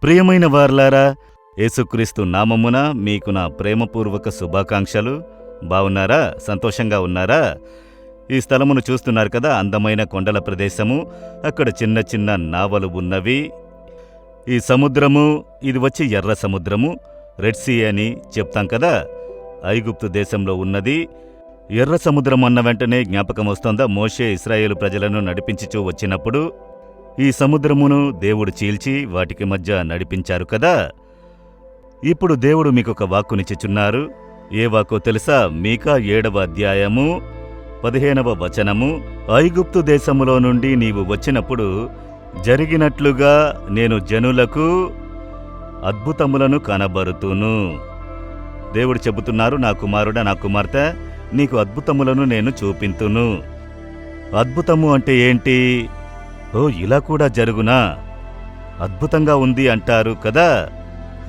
ప్రియమైన వారలారా, యేసుక్రీస్తు నామమున మీకు నా ప్రేమపూర్వక శుభాకాంక్షలు. బావున్నారా? సంతోషంగా ఉన్నారా? ఈ స్థలమును చూస్తున్నారు కదా, అందమైన కొండల ప్రదేశము. అక్కడ చిన్న చిన్న నావలు ఉన్నవి. ఈ సముద్రము, ఇది వచ్చి ఎర్ర సముద్రము, రెడ్ సీ అని చెప్తాం కదా, ఐగుప్తు దేశంలో ఉన్నది. ఎర్ర సముద్రం అన్న వెంటనే జ్ఞాపకం వస్తోందా? మోషే ఇశ్రాయేలు ప్రజలను నడిపించుచూ వచ్చినప్పుడు ఈ సముద్రమును దేవుడు చీల్చి వాటికి మధ్య నడిపించారు కదా. ఇప్పుడు దేవుడు మీకొక వాక్కునిచ్చుచున్నారు. ఏ వాక్కో తెలుసా? మీకా 7వ అధ్యాయము 15వ వచనము. ఐగుప్తు దేశములో నుండి నీవు వచ్చినప్పుడు జరిగినట్లుగా నేను జనులకు అద్భుతములను కనబరుతును. దేవుడు చెబుతున్నారు, నా కుమారుడా, నా కుమార్తె, నీకు అద్భుతములను నేను చూపింతును. అద్భుతము అంటే ఏంటి? ఓ, ఇలా కూడా జరుగునా? అద్భుతంగా ఉంది అంటారు కదా.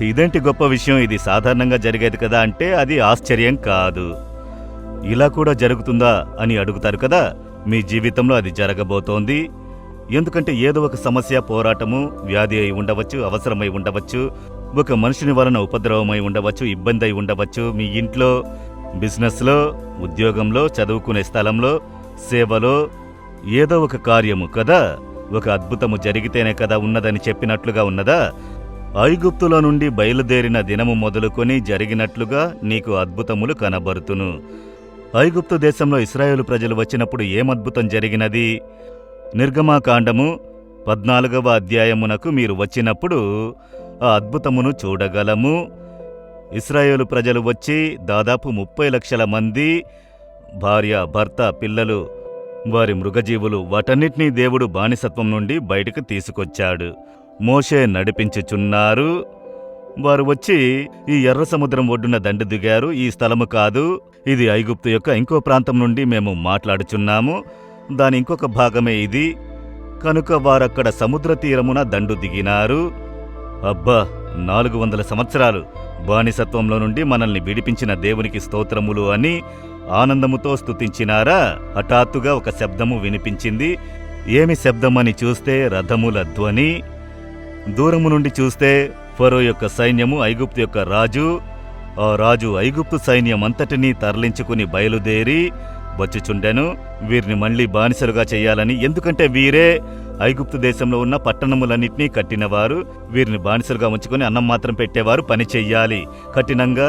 ఇదేంటి గొప్ప విషయం, ఇది సాధారణంగా జరిగేది కదా అంటే అది ఆశ్చర్యం కాదు. ఇలా కూడా జరుగుతుందా అని అడుగుతారు కదా. మీ జీవితంలో అది జరగబోతోంది. ఎందుకంటే ఏదో ఒక సమస్య, పోరాటము, వ్యాధి అయి ఉండవచ్చు, అవసరమై ఉండవచ్చు, ఒక మనుషుని వలన ఉపద్రవమై ఉండవచ్చు, ఇబ్బంది అయి ఉండవచ్చు, మీ ఇంట్లో, బిజినెస్లో, ఉద్యోగంలో, చదువుకునే స్థలంలో, సేవలో ఏదో ఒక కార్యము కదా. ఒక అద్భుతము జరిగితేనే కదా ఉన్నదని చెప్పినట్లుగా ఉన్నదా? ఐగుప్తులో నుండి బయలుదేరిన దినము మొదలుకొని జరిగినట్లుగా నీకు అద్భుతములు కనబరుతును. ఐగుప్తు దేశంలో ఇశ్రాయేలు ప్రజలు వచ్చినప్పుడు ఏమద్భుతం జరిగినది? నిర్గమాకాండము 14వ అధ్యాయమునకు మీరు వచ్చినప్పుడు ఆ అద్భుతమును చూడగలము. ఇశ్రాయేలు ప్రజలు వచ్చి దాదాపు 30 లక్షల మంది, భార్య, భర్త, పిల్లలు, వారి మృగజీవులు, వాటన్నిటినీ దేవుడు బానిసత్వం నుండి బయటకు తీసుకొచ్చాడు. మోషే నడిపించుచున్నారు. వారు వచ్చి ఈ ఎర్ర సముద్రం ఒడ్డున దండు దిగారు. ఈ స్థలము కాదు, ఇది ఐగుప్తు యొక్క ఇంకో ప్రాంతం నుండి మేము మాట్లాడుచున్నాము, దాని ఇంకొక భాగమే ఇది. కనుక వారక్కడ సముద్ర తీరమున దండు దిగినారు. అబ్బా, 400 సంవత్సరాలు బానిసత్వంలో నుండి మనల్ని విడిపించిన దేవునికి స్తోత్రములు అని ఆనందముతో స్తుతించినారా? హఠాత్తుగా ఒక శబ్దము వినిపించింది. ఏమి శబ్దమని చూస్తే రథముల ధ్వని. దూరము నుండి చూస్తే ఫరో యొక్క సైన్యము, ఐగుప్తు యొక్క రాజు. ఆ రాజు ఐగుప్తు సైన్యం అంతటినీ తరలించుకుని బయలుదేరి వచ్చుచుండెను, వీరిని మళ్లీ బానిసలుగా చెయ్యాలని. ఎందుకంటే వీరే ఐగుప్తు దేశంలో ఉన్న పట్టణములన్నింటినీ కట్టినవారు. వీరిని బానిసలుగా ఉంచుకొని అన్నం మాత్రం పెట్టేవారు, పని చెయ్యాలి. కఠినంగా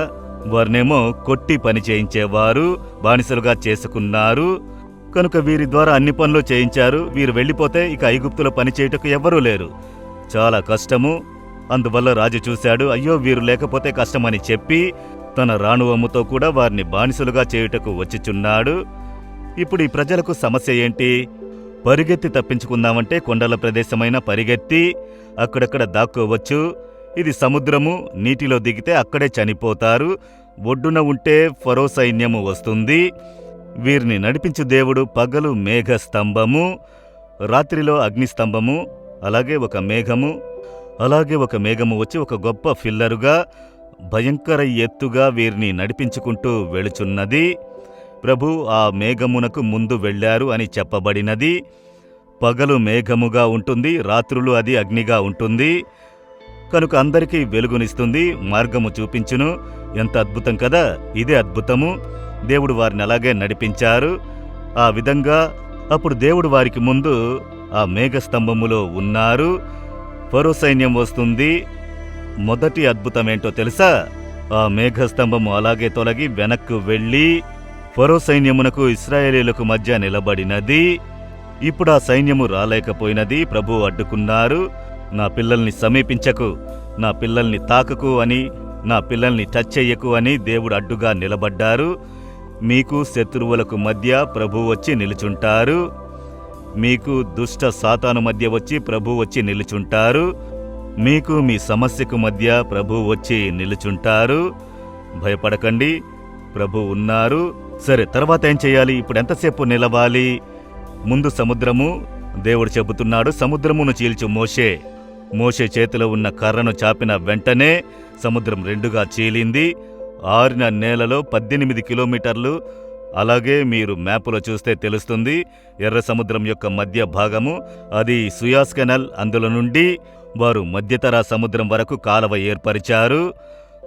వారినేమో కొట్టి పని చేయించేవారు, బానిసలుగా చేసుకున్నారు. కనుక వీరి ద్వారా అన్ని పనులు చేయించారు. వీరు వెళ్ళిపోతే ఇక ఐగుప్తులో పని చేయుటకు ఎవ్వరూ లేరు, చాలా కష్టము. అందువల్ల రాజు చూశాడు, అయ్యో వీరు లేకపోతే కష్టమని చెప్పి తన రాణువముతో కూడా వారిని బానిసలుగా చేయుటకు వచ్చిచున్నాడు. ఇప్పుడు ఈ ప్రజలకు సమస్య ఏంటి? పరిగెత్తి తప్పించుకుందామంటే కొండల ప్రదేశమైన పరిగెత్తి అక్కడక్కడ దాక్కోవచ్చు. ఇది సముద్రము, నీటిలో దిగితే అక్కడే చనిపోతారు. ఒడ్డున ఉంటే ఫరో సైన్యము వస్తుంది. వీరిని నడిపించు దేవుడు పగలు మేఘస్తంభము, రాత్రిలో అగ్నిస్తంభము, అలాగే ఒక మేఘము వచ్చి ఒక గొప్ప ఫిల్లరుగా, భయంకర ఎత్తుగా వీరిని నడిపించుకుంటూ వెళుచున్నది. ప్రభు ఆ మేఘమునకు ముందు వెళ్ళారు అని చెప్పబడినది. పగలు మేఘముగా ఉంటుంది, రాత్రులు అది అగ్నిగా ఉంటుంది. కనుక అందరికీ వెలుగునిస్తుంది, మార్గము చూపించును. ఎంత అద్భుతం కదా! ఇదే అద్భుతము. దేవుడు వారిని అలాగే నడిపించారు. ఆ విధంగా అప్పుడు దేవుడు వారికి ముందు ఆ మేఘస్తంభములో ఉన్నారు. ఫరో సైన్యం వస్తుంది. మొదటి అద్భుతమేంటో తెలుసా? ఆ మేఘస్తంభము అలాగే తొలగి వెనక్కు వెళ్ళి ఫరో సైన్యమునకు ఇశ్రాయేలీయులకు మధ్య నిలబడినది. ఇప్పుడు ఆ సైన్యము రాలేకపోయినది. ప్రభు అడ్డుకున్నారు. నా పిల్లల్ని సమీపించకు, నా పిల్లల్ని తాకకు అని, నా పిల్లల్ని టచ్ చెయ్యకు అని దేవుడు అడ్డుగా నిలబడ్డారు. మీకు శత్రువులకు మధ్య ప్రభు వచ్చి నిలుచుంటారు. మీకు దుష్ట సాతాను మధ్య వచ్చి ప్రభు వచ్చి నిలుచుంటారు. మీకు మీ సమస్యకు మధ్య ప్రభు వచ్చి నిలుచుంటారు. భయపడకండి, ప్రభు ఉన్నారు. సరే, తర్వాత ఏం చేయాలి? ఇప్పుడు ఎంతసేపు నిలవాలి? ముందు సముద్రము, దేవుడు చెబుతున్నాడు, సముద్రమును చీల్చు మోషే. మోషే చేతిలో ఉన్న కర్రను చాపిన వెంటనే సముద్రం 2గా చీలింది. ఆరిన నేలలో 18 కిలోమీటర్లు. అలాగే మీరు మ్యాపులో చూస్తే తెలుస్తుంది. ఎర్ర సముద్రం యొక్క మధ్య భాగము, అది సుయాస్ కెనాల్. అందులో నుండి వారు మధ్యతరా సముద్రం వరకు కాలవ ఏర్పరిచారు.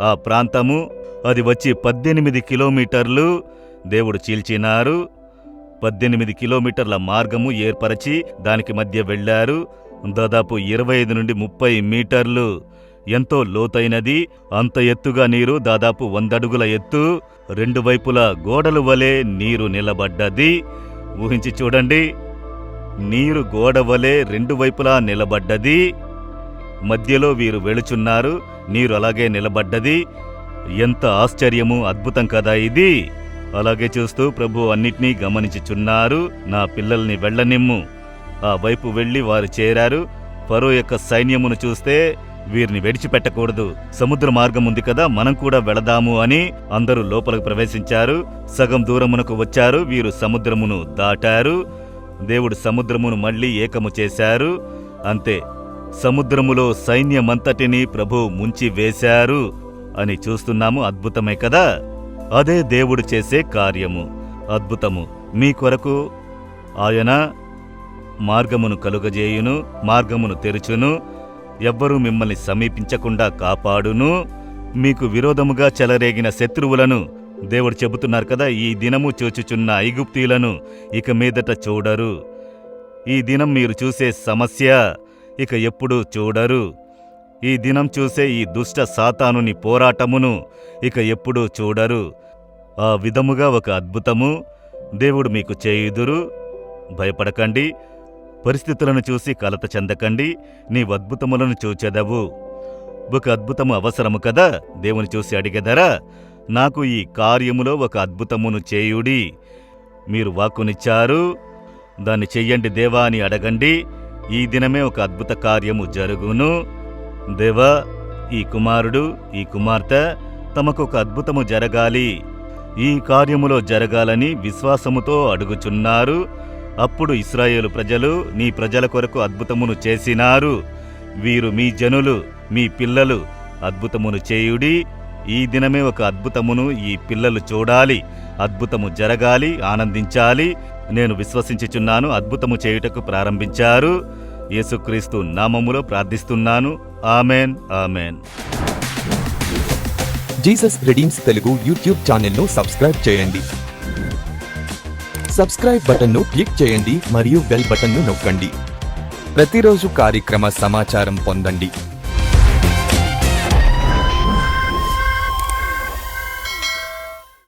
ఆ ప్రాంతము అది వచ్చి 18 కిలోమీటర్లు దేవుడు చీల్చినారు. 18 కిలోమీటర్ల మార్గము ఏర్పరచి దానికి మధ్య వెళ్లారు. దాదాపు 25 నుండి 30 మీటర్లు ఎంతో లోతైనది. అంత ఎత్తుగా నీరు, దాదాపు 100 అడుగుల ఎత్తు. 2 వైపులా గోడలు వలె నీరు నిలబడ్డది. ఊహించి చూడండి, నీరు గోడ వలె 2 వైపులా నిలబడ్డది. మధ్యలో వీరు వెళుచున్నారు, నీరు అలాగే నిలబడ్డది. ఎంత ఆశ్చర్యము, అద్భుతం కదా ఇది. అలాగే చూస్తూ ప్రభు అన్నిటినీ గమనించుచున్నారు. నా పిల్లల్ని వెళ్ళనిమ్ము. ఆ వైపు వెళ్లి వారు చేరారు. ఫరో యొక్క సైన్యమును చూస్తే వీరిని విడిచిపెట్టకూడదు, సముద్ర మార్గం ఉంది కదా, మనం కూడా వెళదాము అని అందరూ లోపలికి ప్రవేశించారు. సగం దూరమునకు వచ్చారు. వీరు సముద్రమును దాటారు. దేవుడు సముద్రమును మళ్లీ ఏకము చేశారు. అంతే, సముద్రములో సైన్యమంతటినీ ప్రభు ముంచి వేశారు అని చూస్తున్నాము. అద్భుతమే కదా. అదే దేవుడు చేసే కార్యము, అద్భుతము. మీ కొరకు ఆయన మార్గమును కలుగజేయును, మార్గమును తెరుచును, ఎవ్వరూ మిమ్మల్ని సమీపించకుండా కాపాడును. మీకు విరోధముగా చెలరేగిన శత్రువులను దేవుడు చెబుతున్నారు కదా, ఈ దినము చూచుచున్న ఐగుప్తీయులను ఇక మీదట చూడరు. ఈ దినం మీరు చూసే సమస్య ఇక ఎప్పుడూ చూడరు. ఈ దినం చూసే ఈ దుష్ట సాతానుని పోరాటమును ఇక ఎప్పుడూ చూడరు. ఆ విధముగా ఒక అద్భుతము దేవుడు మీకు చేయుదురు. భయపడకండి, పరిస్థితులను చూసి కలత చెందకండి. నీవు అద్భుతములను చూచెదవు. ఒక అద్భుతము అవసరము కదా. దేవుని చూసి అడిగెదరా, నాకు ఈ కార్యములో ఒక అద్భుతమును చేయుడి. మీరు వాక్కునిచ్చారు, దాన్ని చెయ్యండి దేవా అని అడగండి. ఈ దినమే ఒక అద్భుత కార్యము జరుగును. దేవా, ఈ కుమారుడు, ఈ కుమార్తె తమకు ఒక అద్భుతము జరగాలి, ఈ కార్యములో జరగాలని విశ్వాసముతో అడుగుచున్నారు. అప్పుడు ఇశ్రాయేలు ప్రజలు నీ ప్రజల కొరకు అద్భుతమును చేసినారు. వీరు మీ జనులు, మీ పిల్లలు. అద్భుతమును చేయుడి. ఈ దినమే ఒక అద్భుతమును ఈ పిల్లలు చూడాలి. అద్భుతము జరగాలి, ఆనందించాలి. నేను విశ్వసించుచున్నాను. అద్భుతము చేయుటకు ప్రారంభించారు. యేసుక్రీస్తు నామములో ప్రార్థిస్తున్నాను. Amen, amen. Jesus redeems Telugu YouTube ఛానల్ను సబ్స్క్రైబ్ చేయండి. సబ్స్క్రైబ్ బటన్ను క్లిక్ చేయండి మరియు బెల్ బటన్ను నొక్కండి. ప్రతిరోజు కార్యక్రమ సమాచారం పొందండి.